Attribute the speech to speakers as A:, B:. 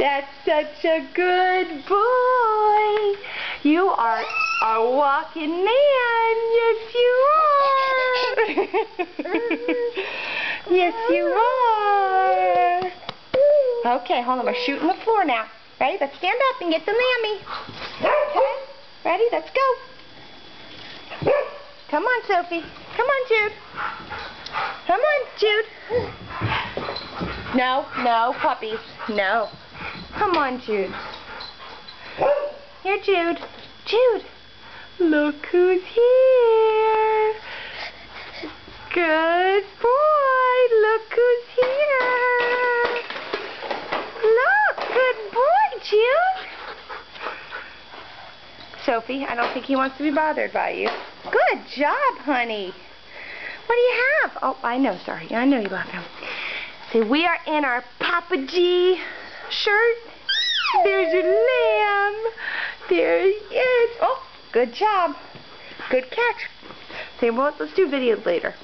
A: That's such a good boy. You are a walking man. Yes, you are. Yes, you are. Okay, hold on. We're shooting the floor now. Ready? Let's stand up and get the mammy. Okay? Ready? Let's go. Come on, Sophie. Come on, Jude. Come on, Jude. No, no, puppies. No. Come on, Jude. Here, Jude. Jude. Look who's here. Good boy. Look who's here. Look. Good boy, Jude. Sophie, I don't think he wants to be bothered by you. Good job, honey. What do you have? Oh, I know, sorry. I know you love him. See, we are in our Papa G shirt. There's your lamb. There he is. Oh, good job. Good catch. See, well, let's do videos later.